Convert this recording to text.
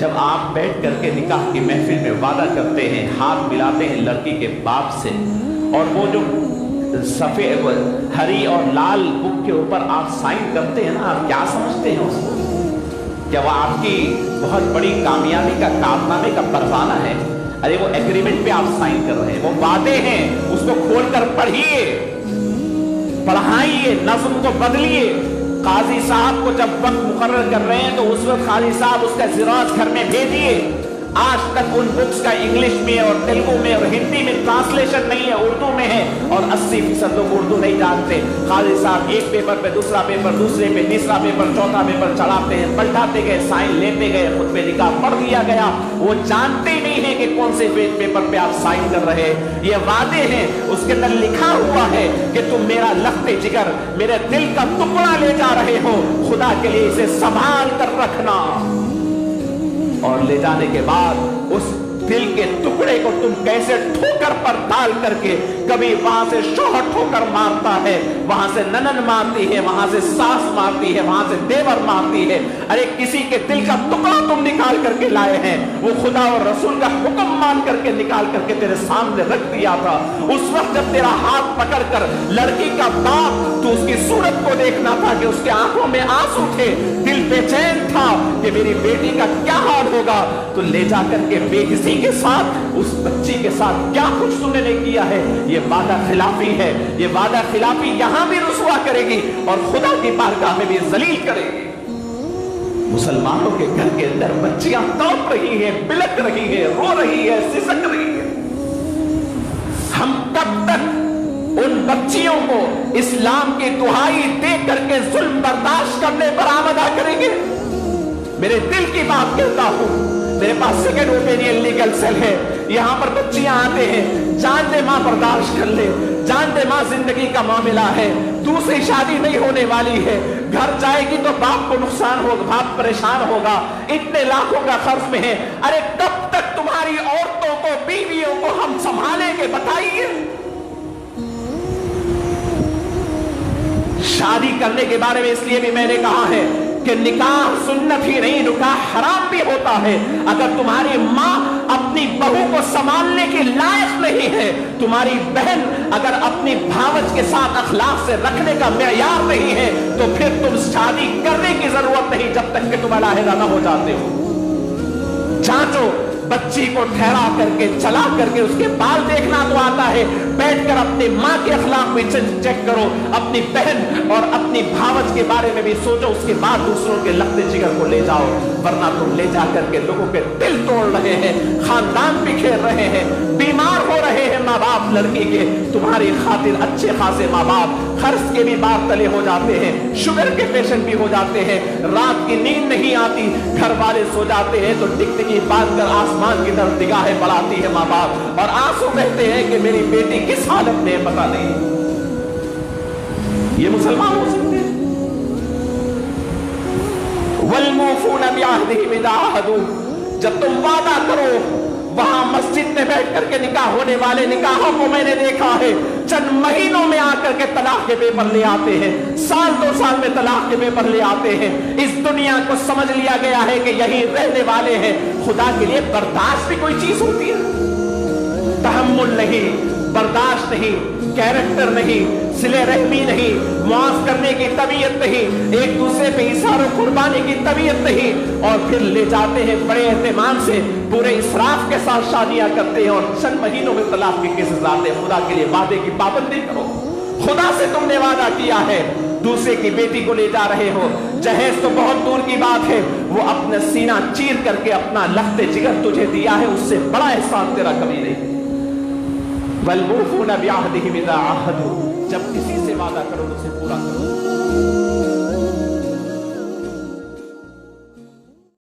जब आप बैठ करके निकाह की महफिल में वादा करते हैं, हाथ मिलाते हैं लड़की के बाप से, और वो जो सफेद हरी और लाल बुक के ऊपर आप साइन करते हैं ना, आप क्या समझते हैं उसको? क्या वो आपकी बहुत बड़ी कामयाबी का कारनामे का परवाना है? अरे वो एग्रीमेंट पे आप साइन कर रहे हैं, वो वादे हैं, उसको खोलकर पढ़िए, पढ़ाइए, नज़्म को बदलिए। काजी साहब को जब वक्त मुकर्रर कर रहे हैं तो उस वक्त काजी साहब उसका जिराज घर में भेजिए। आज तक उन बुक्स का इंग्लिश में और तेलुगु में और हिंदी में ट्रांसलेशन नहीं है, उर्दू में है, और 80% लोग उर्दू नहीं जानते। काजी साहब एक पेपर पे दूसरा पेपर, दूसरे पे तीसरा पेपर, चौथा पेपर चढ़ाते हैं, पलटाते गए, साइन लेते गए, खुतबे निकाह पढ़ दिया गया। वो जानते ही नहीं है कि कौन से पेपर पे आप साइन कर रहे हैं। ये वादे हैं, उसके अंदर लिखा हुआ है कि तुम मेरा लख्ते जिगर, मेरे दिल का टुकड़ा ले जा रहे हो, खुदा के लिए इसे संभाल कर रखना। और ले जाने के बाद उस दिल के टुकड़े को तुम कैसे ठोकर पर डाल करके, कभी वहां से शौहर ठोकर मारता है, वहां से ननन मारती है, वहां से सास मारती है, वहां से देवर मारती है। अरे किसी के दिल का टुकड़ा तुम निकाल करके लाए हैं, वो खुदा और रसूल का हुक्म मान करके निकाल करके तेरे सामने रख दिया था। उस वक्त जब तेरा हाथ पकड़कर लड़की का बाप, तो उसकी सूरत को देखना था कि उसके आंखों में आंसू थे, दिल बेचैन था कि मेरी बेटी का क्या हाल होगा, तो ले जाकर के बेकिसी के साथ, उस बच्ची के साथ क्या कुछ तुमने नहीं किया है। ये वादा खिलाफी है, ये वादा खिलाफी यहां भी रुसवा करेगी और खुदा की बारगाह में भी जलील करेगी। मुसलमानों के घर के अंदर बच्चियां तड़प रही हैं, बिलक रही हैं, रो रही है, सिसक रही है। हम कब तक उन बच्चियों को इस्लाम की दुहाई दे करके जुल्म बर्दाश्त करने पर आमदा करेंगे? मेरे दिल की बात कहता हूं, मेरे पास सेकेंड ओपिनियन लीगल सेल है, यहां पर बच्चियां आते हैं, जान दे मां बर्दाश्त कर ले, जान दे मां जिंदगी का मामला है, दूसरी शादी नहीं होने वाली है, घर जाएगी तो बाप को नुकसान होगा, बाप परेशान होगा, इतने लाखों का खर्च में है। अरे कब तक तुम्हारी औरतों को, बीवियों को हम संभालेंगे बताइए? शादी करने के बारे में इसलिए भी मैंने कहा है कि निकाह सुन्नत ही नहीं, निकाह हराम भी होता है। अगर तुम्हारी माँ अपनी बहू को संभालने के लायक नहीं है, तुम्हारी बहन अगर अपनी भावज के साथ अखलाक से रखने का मेयार नहीं है, तो फिर तुम शादी करने की जरूरत नहीं जब तक कि तुम अलहदा न हो जाते हो। जांचो, बच्ची को ठहरा करके, चला करके, उसके बाल देखना तो आता है, बैठकर अपनी माँ के अखलाक में चेक करो, अपनी बहन और अपनी भावज के बारे में भी सोचो, उसके बाद दूसरों के लख्ते जिगर को ले जाओ। वरना तुम ले जा करके लोगों के दिल तोड़ रहे हैं, खानदान बिखेर रहे हैं, बीमार हो रहे हैं माँ बाप लड़की के। तुम्हारी खातिर अच्छे खासे माँ बाप खर्च के भी बात तले हो जाते हैं, शुगर के पेशेंट भी हो जाते हैं, रात की नींद नहीं आती, घर वाले सो जाते हैं तो टिकटिकी बांध कर आसमान की तरफ निगाहें बढ़ाती है माँ बाप, और आंसू बहते हैं कि मेरी बेटी किस हालत में है पता नहीं। ये मुसलमान हो सकते हैं? वल्मुफूना बिअहदिहिम इज़ा अहदू, जब तुम वादा करो, वहां मस्जिद में बैठ करके निकाह होने वाले निकाहों को मैंने देखा है, चंद महीनों में आकर के तलाक के पेपर ले आते हैं, साल 2 साल में तलाक के पेपर ले आते हैं। इस दुनिया को समझ लिया गया है कि यही रहने वाले हैं। खुदा के लिए बर्दाश्त भी कोई चीज होती है? तहम्मुल नहीं, बर्दाश्त नहीं, कैरेक्टर नहीं, सिले रहमी नहीं, मुआफ करने की तबीयत नहीं, एक दूसरे पे इशारों कुर्बानी की तबीयत नहीं, और फिर ले जाते हैं बड़े एहतमाम से, पूरे इसराफ के साथ शादियां करते हैं और चंद महीनों में तलाक के केसेस आते हैं। खुदा के लिए वादे की पाबंदी करो। खुदा से तुमने वादा किया है, दूसरे की बेटी को ले जा रहे हो, जहेज तो बहुत दूर की बात है, वो अपना सीना चीर करके अपना लख्ते जिगर तुझे दिया है, उससे बड़ा एहसान तेरा कभी नहीं। वल्मुफूना बिअहदिहिम इज़ा अहदू, जब किसी से वादा करो उसे पूरा करो।